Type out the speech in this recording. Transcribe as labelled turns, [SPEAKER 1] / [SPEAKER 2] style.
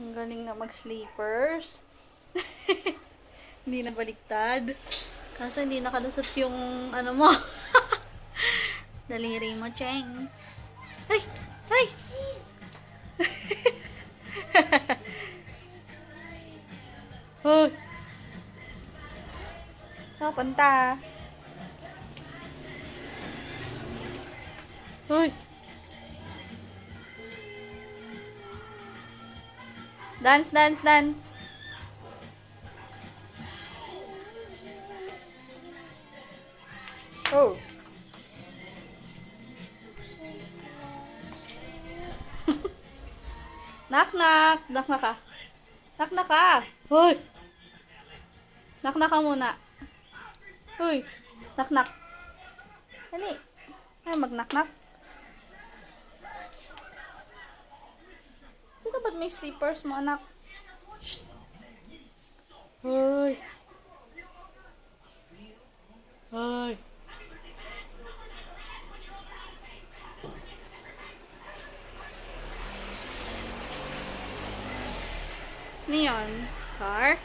[SPEAKER 1] Ang galing na mag-sleepers. Hindi na baliktad. Kaso hindi nakalusot yung ano mo. Daliri mo, Cheng. Ay! Ay! Hoy! Saan punta? Hoy! Dance, dance, dance. Oh. Knock, knock. Knock, knock ka. Knock, knock ka. Hoy! Knock, knock ka muna. Hoy! Knock, knock. Dali. Ay, mag-knock, knock. Sino ba't may slippers mo, anak? Shh. Hoy! Hoy! Ano yun? Car?